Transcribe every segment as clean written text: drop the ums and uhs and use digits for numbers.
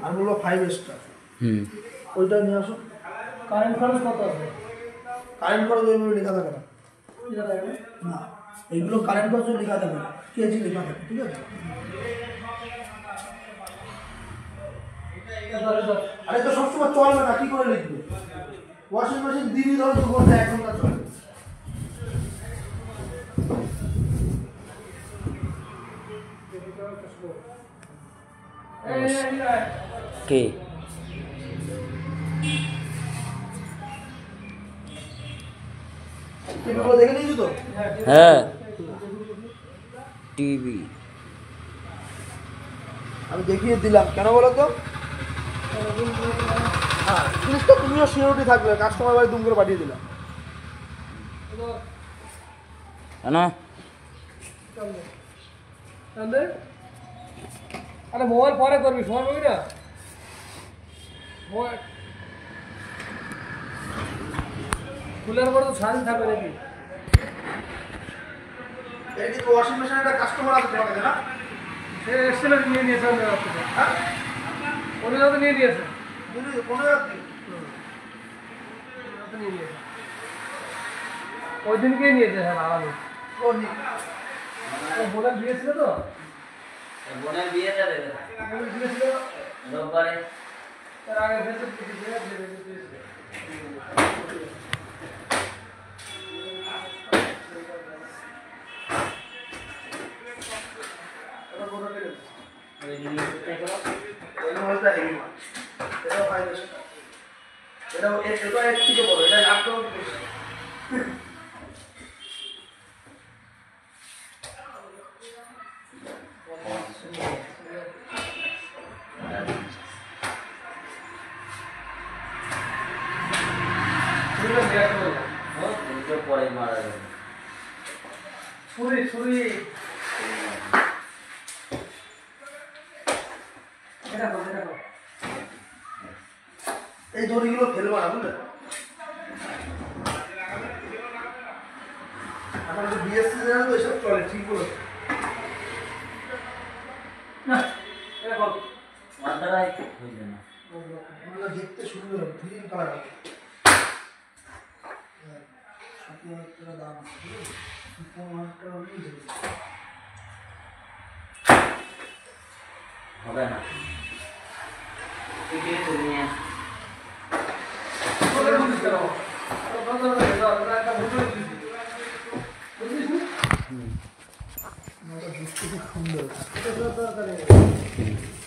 আর হলো 5 স্টার ওইটা নিয়ে আসো। কারেন্ট খরচ কত আছে? কারেন্ট খরচ ওইভাবে লেখা থাকে না, না এইগুলো কারেন্ট খরচ লেখা থাকে না, কেজি লেখা থাকে, ঠিক আছে? আরে তো সবসময় চলবে না, কি করে লিখবে? ওয়াশিং মেশিন দিনই ধরো 2 ঘন্টা 1 ঘন্টা চলে। কে দেখে নিয়েছো তো? হ্যাঁ টিভি আমি দেখিয়ে দিলাম, কেন বলো তো? হ্যাঁ জিনিসটা তুমিও সিওরিটি থাকবে, কাস্টমার বাড়ি দুম করে পাঠিয়ে দিলাম। কেন আরে মোবাইল পরে করবি, সময় পাবি না। মোবাইল খুলার পরে তো সারাদিন থাকবে নাকি? এই তো ওয়াশিং মেশিনের একটা কাস্টমার আছে তোমার কাছে না? সে এসেছিল, নিয়ে নিয়েছে অন্য থেকে। হ্যাঁ অন্য জায়গা নিয়ে নিয়েছে, কোনো নিয়ে নিয়েছে ওই দিনকেই নিয়েছে। হ্যাঁ আলাদা ও বোনের বিয়ে ছিল তো, বোনের বিয়েটা দেবে বোনের বিয়ে ছিল রোববারে। তার আগে ভেতর এটা এর থেকে বড়, এটা ল্যাপটপ বেশি। পরে মারা যাবে ছুরি ছুরি এই দড়িগুলো ফেলবা না, বুঝলে? আমার যে বিএসসি জানো তো এসব চলে, ঠিক বলো? মাথায় হইবে না। ওগুলো দেখতে সুন্দর, গ্রিন কালার আছে। 70,000 টাকা দাম আছে, ঠিক আছে? 70,000 টাকা হলেই দেবে। হবে না। টিকিট নিয়ে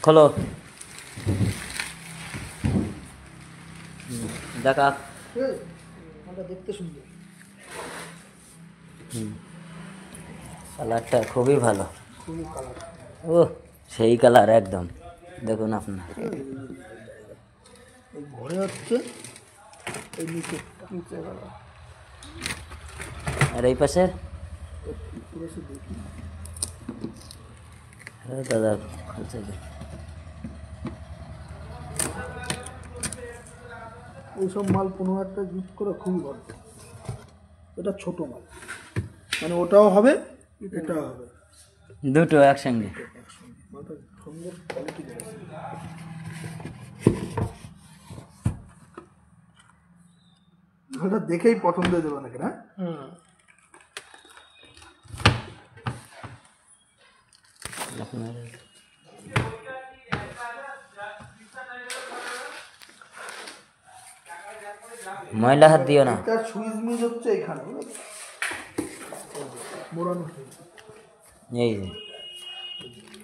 খোলো দেখা। দেখতে সুন্দর, কালারটা খুবই ভালো, খুবই কালার। ও সেই কালার একদম। দেখুন আপনার এই ঘরে হচ্ছে এই নিচে কালার, আর এই পাশে দাদা হচ্ছে এইসব মাল 15,000 টাকা গিফট করে খুবই ভালো। এটা ছোট মাল, মানে ওটাও হবে এটাও হবে, দুটো একসঙ্গে। মালটা সুন্দর কোয়ালিটি দেবে। মালটা দেখেই পছন্দ হয়ে যাবে নাকি না? আপনার ময়লা হাত দিও না। এটা সুইচ মিজ হচ্ছে এখানে, মোড়ানো সুইচ। এই যে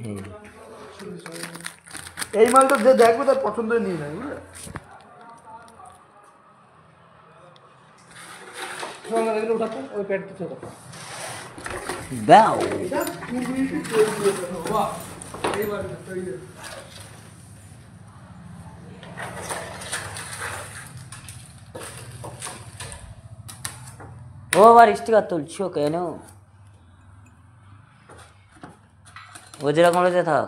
এই যে। এই মালটা যে দেখবে তার পছন্দ নিয়ে নেয়, বুঝলে? ওঠাতে ওই প্যাডটা ছোট দাও এটা 2 মিনিটে তৈরি হয়ে যাবে। বাহ, এইবার তৈরি হয়ে যাবে। ও আবার স্টিকার তুলছো কেন? ও যেরকম রয়েছে থাক,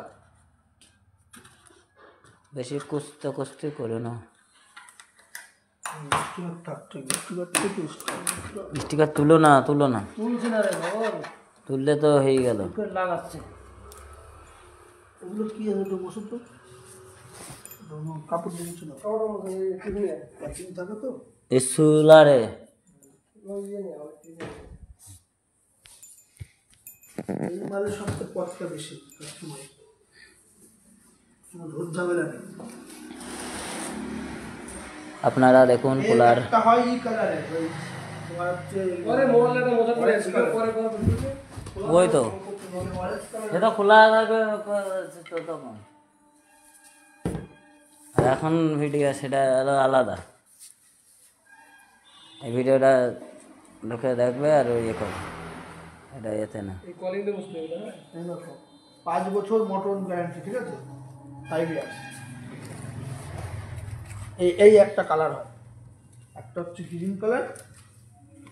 বেশি কুস্তি করো না। স্টিকার তুলো না তুলছি না রে বাবা, তুললে তো হয়ে গেল। লাগাচ্ছে ওগুলো কি আছে একটু বসুন তো, কাপড় দিয়ে ছিল প্যাকিং থাকে তো। সোলারে এই মালের সবচেয়ে পথটা বেশি সময়, কোনো ঝোর ঝামেলা নেই। আপনারা দেখুন কুলার একটা হয় ই কালারের, ওই তোমার হচ্ছে পরে মোবাইলটা মজা করে পরে ওই তো যেটা খোলা থাকবে তো তখন। আর এখন ভিডিও সেটা আরো আলাদা, এই ভিডিওটা লোকে দেখবে আর ইয়ে করবে, এটা এতে না। এই কলিং দিয়ে বুঝতে হবে না। এই দেখো 5 বছর মোটর গ্যারান্টি, ঠিক আছে, 5 ইয়ার্স। এই একটা কালার হয়, একটা হচ্ছে গ্রিন কালার,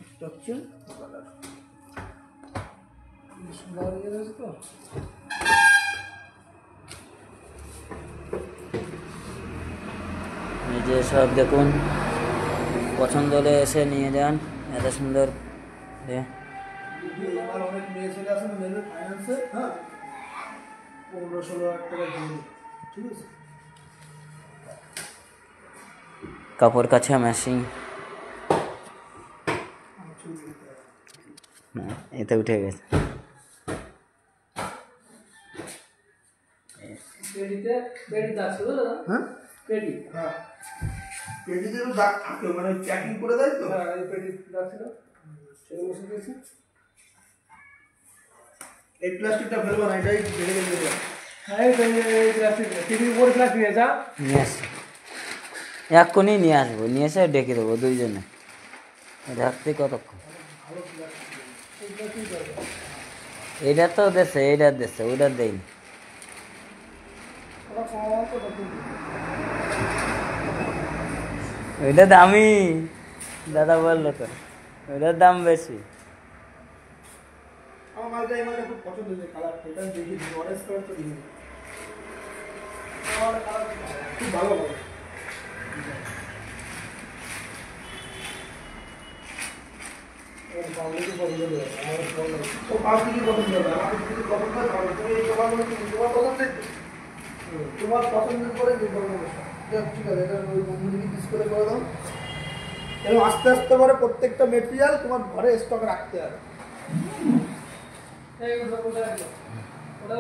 একটা হচ্ছে কালার। সুন্দর হয়ে গেছে তো। এই যে সব দেখুন, পছন্দ হলে এসে নিয়ে যান, এত সুন্দর আমার অনেক মেয়ে ছেলে আছে মেয়েদের ফাইন্যান্সে, হ্যাঁ 15-16 হাজার টাকা দিয়ে, ঠিক আছে। কাপড় কাছা মেশিন, এতে উঠে গেছে। পেটিতে আছে তো দাদা? হ্যাঁ পেটি। হ্যাঁ পেটিতে তো দাগ থাকে, মানে প্যাকিং করে দেয় তো। হ্যাঁ এই পেটি আছে না? সেটা বসে দিয়েছি। এই প্লাস্টিকটা ফেলবো না, এটাই ভেঙে ভেঙে দেবে। হ্যাঁ এই প্লাস্টিক টিভির উপরে প্লাস্টিক নিয়ে যা। নিয়ে আসি, এক্ষুনি নিয়ে আসবো, নিয়ে এসে ডেকে দেবো দুইজনে, রাখতে কতক্ষণ। এইটা তো দেশে, এইটার দেশে, ওইটার দেয়নি। ওইটা দামি, দাদা বললো তো ওইটার দাম বেশি। আমার মালটা এই মালটা খুব পছন্দ হয়েছে, কালারটা এটা দেখি অরেঞ্জ কালারটা দিয়ে খুব ভালো লাগে। ও পাঁচ দিকে পছন্দ হবে, আমার দিকে পছন্দ হয় ভালো। তুমি তোমার পছন্দের, তোমার পছন্দের করে যে করবো, ঠিক আছে, এটা ওই বন্ধুদিকে পিস করে দাও। এবং আস্তে আস্তে করে প্রত্যেকটা মেটেরিয়াল তোমার ঘরে স্টক রাখতে হবে। এই ওটা